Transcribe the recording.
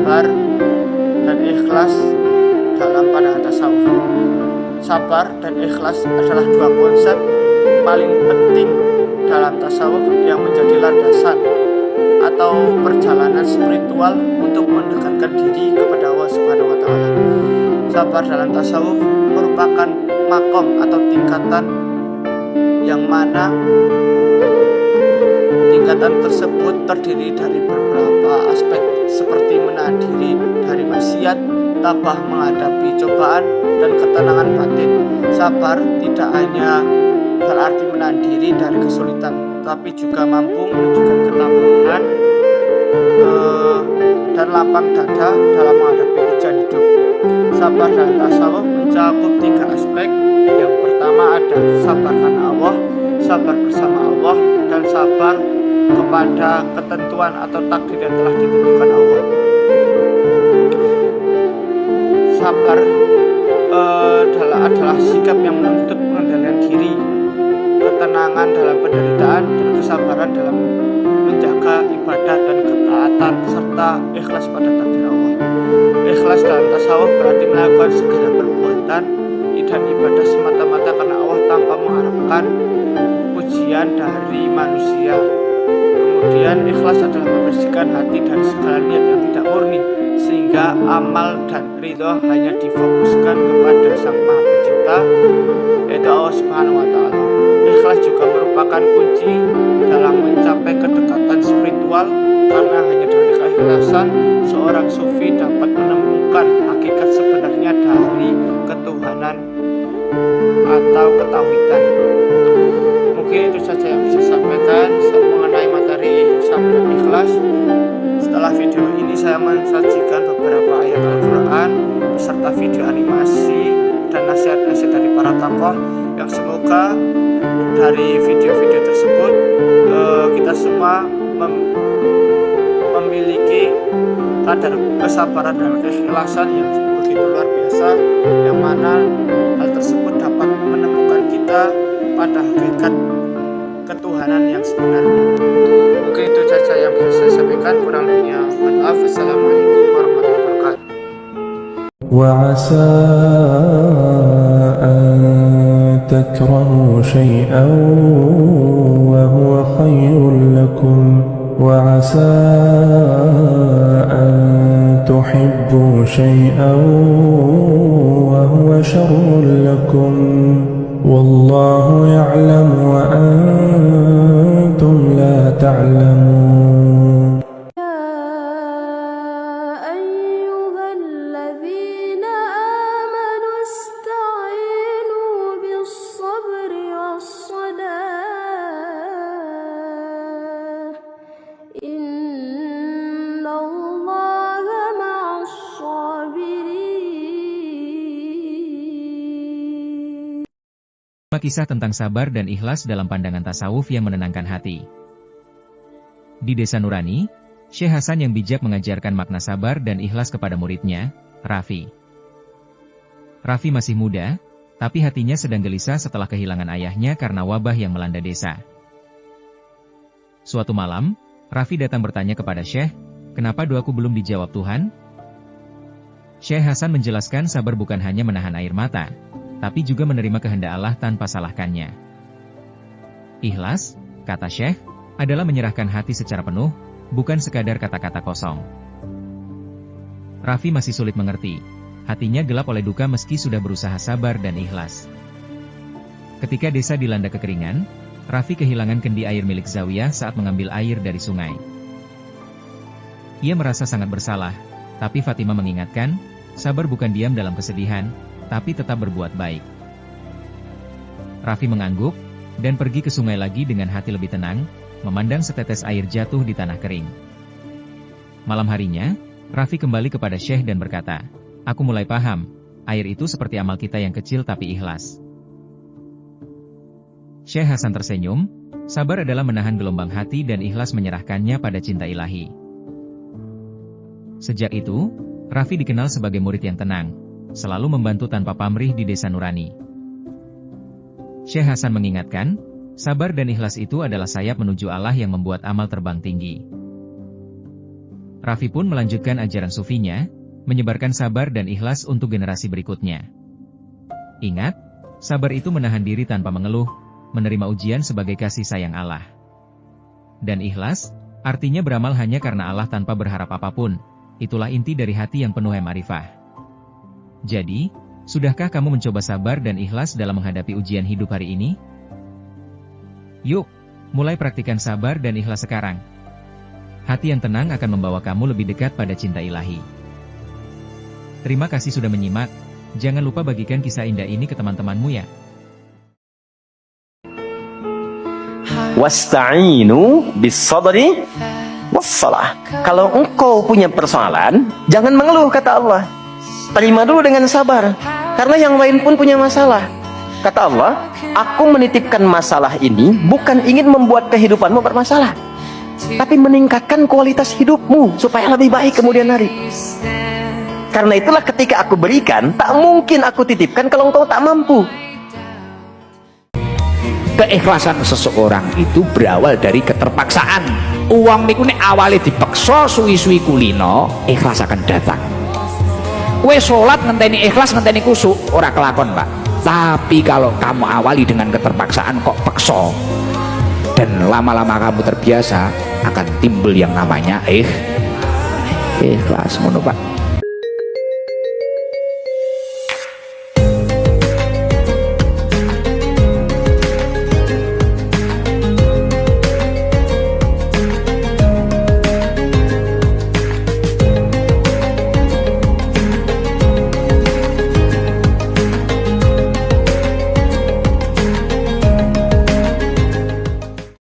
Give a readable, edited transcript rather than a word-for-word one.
sabar dan ikhlas dalam pandangan tasawuf. Sabar dan ikhlas adalah dua konsep paling penting dalam tasawuf yang menjadi landasan atau perjalanan spiritual untuk mendekatkan diri kepada Allah Subhanahu wa taala. Sabar dalam tasawuf merupakan makom atau tingkatan yang mana tingkatan tersebut terdiri dari beberapa aspek seperti menahan diri dari maksiat, tabah menghadapi cobaan, dan ketenangan batin. Sabar tidak hanya berarti menahan diri dari kesulitan, tapi juga mampu menunjukkan ketabahan dan lapang dada dalam menghadapi ujian hidup. Sabar dalam tasawuf mencakup tiga aspek. Yang pertama ada sabar karena Allah, sabar bersama Allah, dan sabar kepada ketentuan atau takdir yang telah ditentukan Allah. Sabar adalah sikap yang menuntut pengendalian diri, ketenangan dalam penderitaan, dan kesabaran dalam menjaga ibadah dan ketaatan, serta ikhlas pada takdir Allah. Ikhlas dalam tasawuf berarti melakukan segala perbuatan dan ibadah semata-mata karena Allah tanpa mengharapkan pujian dari manusia. Kemudian ikhlas adalah membersihkan hati dari segala niat yang tidak murni, sehingga amal dan ridho hanya difokuskan kepada Sang Maha Pencipta, yaitu Allah Subhanahu wa taala. Ikhlas juga merupakan kunci dalam mencapai kedekatan spiritual, karena hanya dengan keikhlasan seorang sufi dapat menemukan hakikat sebenarnya dari ketuhanan atau ketauhidan. Mungkin itu saja yang bisa saya sampaikan mengenai materi sabar dan ikhlas. Setelah video ini saya mensajikan beberapa ayat Al-Quran beserta video animasi dan nasihat-nasihat dari para tokoh, yang semoga dari video-video tersebut kita semua memiliki kadar kesabaran dan keikhlasan yang begitu luar biasa, yang mana hal tersebut dapat menemukan kita pada hakikat ketuhanan yang sebenarnya. Mungkin itu saja yang bisa saya sampaikan, kurang lebihnya mohon maaf. Assalamualaikum warahmatullahi wabarakatuh. وعسى أن تكرهوا شيئا وهو خير لكم وعسى أن تحبوا شيئا وهو شر لكم والله يعلم وأنتم لا تعلمون. أيها الذين آمنوا استعينوا بالصبر والصلاة إن الله مع الصابرين. Kisah tentang sabar dan ikhlas dalam pandangan tasawuf yang menenangkan hati. Di Desa Nurani, Syekh Hasan yang bijak mengajarkan makna sabar dan ikhlas kepada muridnya, Raffi. Raffi masih muda, tapi hatinya sedang gelisah setelah kehilangan ayahnya karena wabah yang melanda desa. Suatu malam, Raffi datang bertanya kepada Syekh, "Kenapa doaku belum dijawab Tuhan?" Syekh Hasan menjelaskan sabar bukan hanya menahan air mata, tapi juga menerima kehendak Allah tanpa salahkannya. Ikhlas, kata Syekh, adalah menyerahkan hati secara penuh, bukan sekadar kata-kata kosong. Raffi masih sulit mengerti. Hatinya gelap oleh duka meski sudah berusaha sabar dan ikhlas. Ketika desa dilanda kekeringan, Raffi kehilangan kendi air milik Zawiyah saat mengambil air dari sungai. Ia merasa sangat bersalah, tapi Fatimah mengingatkan, sabar bukan diam dalam kesedihan, tapi tetap berbuat baik. Raffi mengangguk, dan pergi ke sungai lagi dengan hati lebih tenang, memandang setetes air jatuh di tanah kering. Malam harinya, Raffi kembali kepada Syekh dan berkata, "Aku mulai paham, air itu seperti amal kita yang kecil tapi ikhlas." Syekh Hasan tersenyum, sabar adalah menahan gelombang hati dan ikhlas menyerahkannya pada cinta ilahi. Sejak itu, Raffi dikenal sebagai murid yang tenang, selalu membantu tanpa pamrih di Desa Nurani. Syekh Hasan mengingatkan, sabar dan ikhlas itu adalah sayap menuju Allah yang membuat amal terbang tinggi. Raffi pun melanjutkan ajaran sufinya, menyebarkan sabar dan ikhlas untuk generasi berikutnya. Ingat, sabar itu menahan diri tanpa mengeluh, menerima ujian sebagai kasih sayang Allah. Dan ikhlas, artinya beramal hanya karena Allah tanpa berharap apapun. Itulah inti dari hati yang penuh ma'rifah. Jadi, sudahkah kamu mencoba sabar dan ikhlas dalam menghadapi ujian hidup hari ini? Yuk, mulai praktikkan sabar dan ikhlas sekarang. Hati yang tenang akan membawa kamu lebih dekat pada cinta ilahi. Terima kasih sudah menyimak. Jangan lupa bagikan kisah indah ini ke teman-temanmu ya. Wasta'inu bis-sabri was-salah. Kalau engkau punya persoalan, jangan mengeluh, kata Allah. Terima dulu dengan sabar, karena yang lain pun punya masalah. Kata Allah, aku menitipkan masalah ini bukan ingin membuat kehidupanmu bermasalah, tapi meningkatkan kualitas hidupmu supaya lebih baik kemudian hari. Karena itulah ketika aku berikan, tak mungkin aku titipkan kalau engkau tak mampu. Keikhlasan seseorang itu berawal dari keterpaksaan. Uang niku nek awale dipaksa suwi-suwi kulino, ikhlas akan datang. Kowe salat ngenteni ikhlas, ngenteni kusuk, ora kelakon, Pak. Tapi kalau kamu awali dengan keterpaksaan kok paksa, dan lama-lama kamu terbiasa, akan timbul yang namanya ikhlas, ngono Pak.